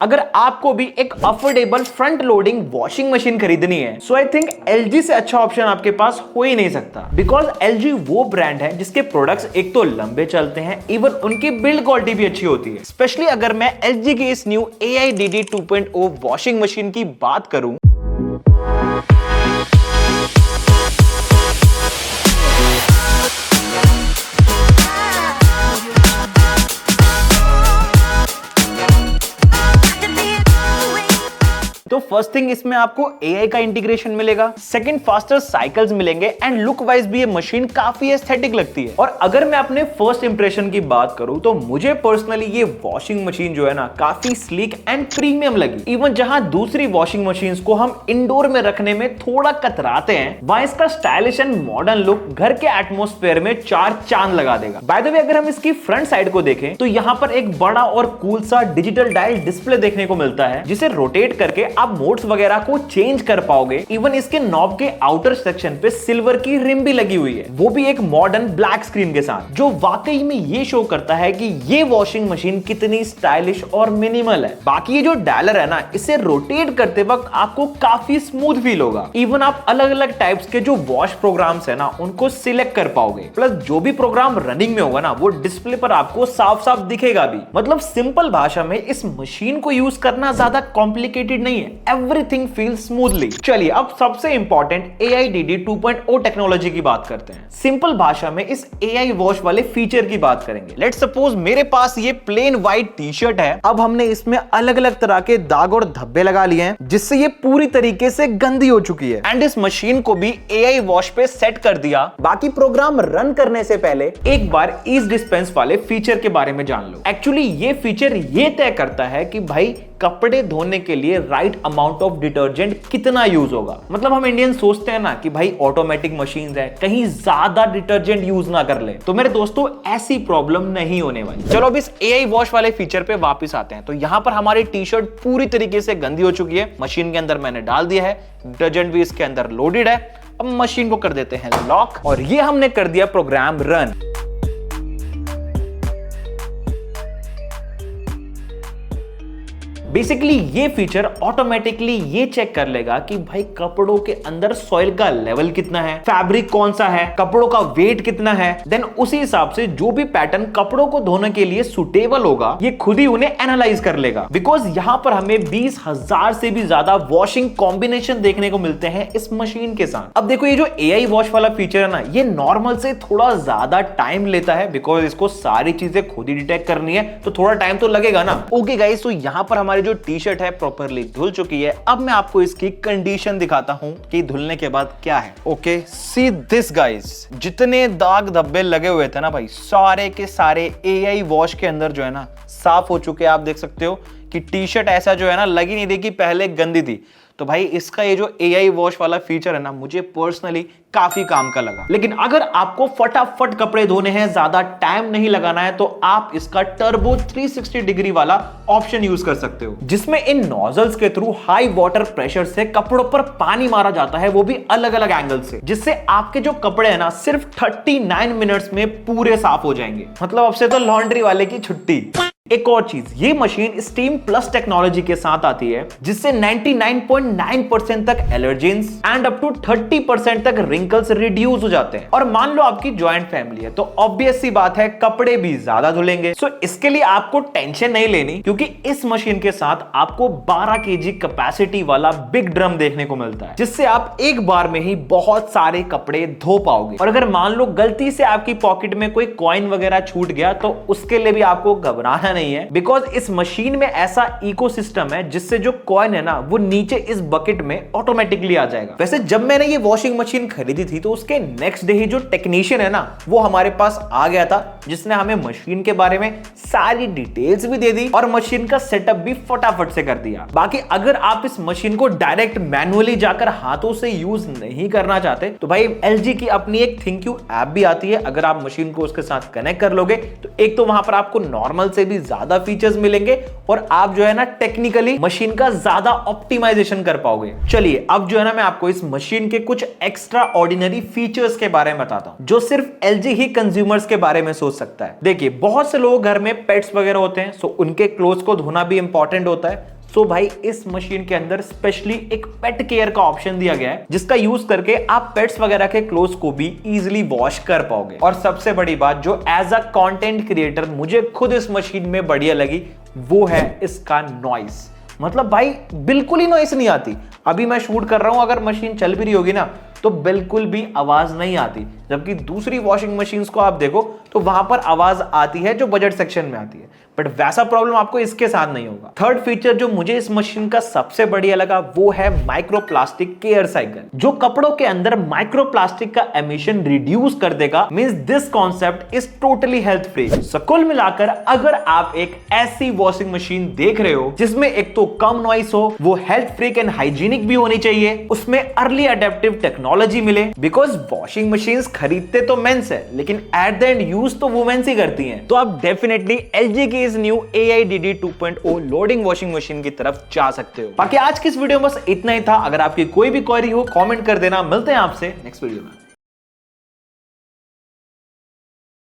अगर आपको भी एक affordable front loading washing machine खरीदनी है सो आई थिंक LG से अच्छा ऑप्शन आपके पास हो ही नहीं सकता। बिकॉज LG वो ब्रांड है जिसके प्रोडक्ट्स एक तो लंबे चलते हैं, इवन उनकी बिल्ड क्वालिटी भी अच्छी होती है। स्पेशली अगर मैं LG की इस न्यू AIDD 2.0 वॉशिंग मशीन की बात करूं तो फर्स्ट थिंग इसमें आपको AI का इंटीग्रेशन मिलेगा, सेकंड फास्टर साइकिल्स मिलेंगे एंड लुक वाइज भी ये मशीन काफी एस्थेटिक लगती है। और अगर मैं अपने फर्स्ट इंप्रेशन की बात करूं तो मुझे पर्सनली ये वॉशिंग मशीन जो है ना काफी स्लीक एंड प्रीमियम लगी। इवन जहां दूसरी वॉशिंग मशीन्स को हम इंडोर में रखने में थोड़ा कतराते हैं, वहां इसका स्टाइलिश एंड मॉडर्न लुक घर के एटमॉस्फेयर में चार चांद लगा देगा। बाय द वे अगर हम इसकी फ्रंट साइड को देखें तो यहाँ पर एक बड़ा और कूल सा डिजिटल डायल डिस्प्ले देखने को मिलता है, जिसे रोटेट करके आप मोड्स वगैरह को चेंज कर पाओगे। इवन इसके नॉब के आउटर सेक्शन पे सिल्वर की रिम भी लगी हुई है, वो भी एक मॉडर्न ब्लैक स्क्रीन के साथ, जो वाकई में ये शो करता है कि ये वॉशिंग मशीन कितनी स्टाइलिश और मिनिमल है। बाकी ये जो डायलर है ना, इसे रोटेट करते वक्त आपको काफी स्मूथ फील होगा। इवन आप अलग अलग टाइप्स के जो वॉश प्रोग्राम्स है ना उनको सिलेक्ट कर पाओगे, प्लस जो भी प्रोग्राम रनिंग में होगा ना वो डिस्प्ले पर आपको साफ साफ दिखेगा भी। मतलब सिंपल भाषा में इस मशीन को यूज करना ज्यादा कॉम्प्लिकेटेड नहीं है, एवरीथिंग फील्स स्मूथली। चलिए अब सबसे इंपॉर्टेंट AIDD 2.0 टेक्नोलॉजी की बात करते हैं। सिंपल भाषा में इस AI वॉश वाले फीचर की बात करेंगे। लेट्स सपोज मेरे पास ये प्लेन व्हाइट टी शर्ट है, अब हमने इसमें अलग अलग तरह के दाग और धब्बे लगा लिए हैं, जिससे ये पूरी तरीके से गंदी हो चुकी है। एंड इस मशीन को भी AI वॉश पे सेट कर दिया। बाकी प्रोग्राम रन करने से पहले एक बार ईज डिस्पेंस वाले फीचर के बारे में जान लो। एक्चुअली ये फीचर ये तय करता है कि भाई कपड़े धोने के लिए राइट अमाउंट ऑफ डिटर्जेंट कितना यूज होगा। मतलब हम इंडियन सोचते हैं ना कि भाई ऑटोमेटिक मशीन्स है, कहीं ज्यादा डिटर्जेंट यूज ना कर ले। तो मेरे दोस्तों ऐसी प्रॉब्लम नहीं होने वाली। चलो अब इस AI वॉश वाले फीचर पे वापस आते हैं। तो यहाँ पर हमारी टी शर्ट पूरी तरीके से गंदी हो चुकी है, मशीन के अंदर मैंने डाल दिया है, डिटर्जेंट भी इसके अंदर लोडेड है। अब मशीन को कर देते हैं लॉक और ये हमने कर दिया प्रोग्राम रन। बेसिकली ये फीचर ऑटोमेटिकली ये चेक कर लेगा कि भाई कपड़ों के अंदर सॉइल का लेवल कितना है, फैब्रिक कौन सा है, कपड़ों का वेट कितना है। देन उसी हिसाब से जो भी पैटर्न कपड़ों को धोने के लिए सुटेबल होगा ये खुद ही उन्हें एनालाइज कर लेगा। बिकॉज यहां पर हमें 20,000 से भी ज्यादा वॉशिंग कॉम्बिनेशन देखने को मिलते हैं इस मशीन के साथ। अब देखो ये जो AI वॉश वाला फीचर है ना, ये नॉर्मल से थोड़ा ज्यादा टाइम लेता है, बिकॉज इसको सारी चीजें खुद ही डिटेक्ट करनी है, तो थोड़ा टाइम तो लगेगा ना। ओके गाइस, तो यहां पर हमारी जो टी शर्ट है प्रॉपरली धुल चुकी है। अब मैं आपको इसकी कंडीशन दिखाता हूं कि धुलने के बाद क्या है। ओके सी दिस गाइस, जितने दाग धब्बे लगे हुए थे ना भाई, सारे के सारे AI वॉश के अंदर जो है ना साफ हो चुके हैं। आप देख सकते हो कि टी शर्ट ऐसा जो है ना लगी नहीं देखी पहले गंदी थी। तो भाई इसका ये जो AI वॉश वाला फीचर है ना मुझे पर्सनली काफी काम का लगा। लेकिन अगर आपको फटाफट कपड़े धोने हैं, ज्यादा टाइम नहीं लगाना है, तो आप इसका टर्बो 360 डिग्री वाला ऑप्शन यूज कर सकते हो, जिसमें इन नोजल्स के थ्रू हाई वाटर प्रेशर से कपड़ों पर पानी मारा जाता है, वो भी अलग अलग एंगल से, जिससे आपके जो कपड़े हैं ना सिर्फ 39 मिनट्स में पूरे साफ हो जाएंगे। मतलब अब से तो लॉन्ड्री वाले की छुट्टी। एक और चीज, ये मशीन स्टीम प्लस टेक्नोलॉजी के साथ आती है, जिससे 99.9% तक एलर्जेंस एंड अप टू 30% तक रिंकल्स रिड्यूस हो जाते हैं। और मान लो आपकी जॉइंट फैमिली है तो ऑब्वियस सी बात है कपड़े भी ज्यादा धुलेंगे। सो इसके लिए आपको टेंशन नहीं लेनी, क्योंकि इस मशीन के साथ आपको 12 kg कैपेसिटी वाला बिग ड्रम देखने को मिलता है, जिससे आप एक बार में ही बहुत सारे कपड़े धो पाओगे। और अगर मान लो गलती से आपकी पॉकेट में कोई कॉइन वगैरह छूट गया तो उसके लिए भी आपको घबराना नहीं है, बिकॉज इस मशीन में ऐसा इकोसिस्टम है जिससे जो कॉइन है ना वो नीचे इस बकेट में ऑटोमेटिकली आ जाएगा। वैसे जब मैंने ये वॉशिंग मशीन खरीदी थी तो उसके नेक्स्ट डे ही जो टेक्नीशियन है ना वो हमारे पास आ गया था, जिसने हमें मशीन के बारे में सारी डिटेल्स भी दे दी और मशीन का सेटअप भी फटाफट से कर दिया। बाकी अगर आप इस मशीन को डायरेक्ट मैनुअली जाकर हाथों से यूज नहीं करना चाहते तो भाई LG की अपनी एक थिंक यू ऐप भी आती है। अगर आप मशीन को उसके साथ कनेक्ट कर लोगे तो एक तो वहां पर आपको नॉर्मल से भी ज्यादा फीचर्स मिलेंगे और आप जो है ना टेक्निकली मशीन का ज्यादा ऑप्टिमाइजेशन कर पाओगे। चलिए अब जो है ना मैं आपको इस मशीन के कुछ एक्स्ट्रा ऑर्डिनरी फीचर्स के बारे में बताता हूं जो सिर्फ एलजी ही कंज्यूमर्स के बारे में सोच सकता है। देखिए बहुत से लोग घर में पेट्स वगैरह होते हैं, सो उनके क्लोथ्स को धोना भी इंपॉर्टेंट होता है। सो भाई इस मशीन के अंदर स्पेशली एक पेट केयर का ऑप्शन दिया गया है जिसका यूज करके आप पेट्स वगैरह के क्लोथ्स को भी इजीली वॉश कर पाओगे। और सबसे बड़ी बात जो एज अ कंटेंट क्रिएटर मुझे खुद इस मशीन में बढ़िया लगी वो है इसका नॉइस। मतलब भाई बिल्कुल ही नॉइस नहीं आती। अभी मैं शूट कर रहा हूं, अगर मशीन चल भी रही होगी ना तो बिल्कुल भी आवाज नहीं आती, जबकि दूसरी वॉशिंग मशीन्स को आप देखो तो वहां पर आवाज आती है जो बजट सेक्शन में आती है, बट वैसा प्रॉब्लम आपको इसके साथ नहीं होगा। थर्ड फीचर जो मुझे इस मशीन का सबसे बढ़िया लगा वो है माइक्रोप्लास्टिक केयर साइकिल, जो कपड़ों के अंदर माइक्रोप्लास्टिक का एमिशन रिड्यूस कर देगा। Means this concept is totally health free. So कुल मिलाकर अगर आप एक ऐसी वॉशिंग मशीन देख रहे हो जिसमें एक तो कम नॉइस हो, वो हेल्थ फ्री एंड हाइजीनिक भी होनी चाहिए, उसमें अर्ली अडेप्टिव टेक्नोलॉजी मिले, बिकॉज वॉशिंग मशीन्स खरीदते तो मेंस है लेकिन एट द एंड यूज तो वुमेन्स ही करती हैं, तो आप डेफिनेटली एलजी की इस new AIDD 2.0 loading washing machine की तरफ जा सकते हो। बाकी आज की इस वीडियो में बस इतना ही था। अगर आपकी कोई भी क्वेरी हो कमेंट कर देना। मिलते हैं आपसे नेक्स्ट वीडियो में।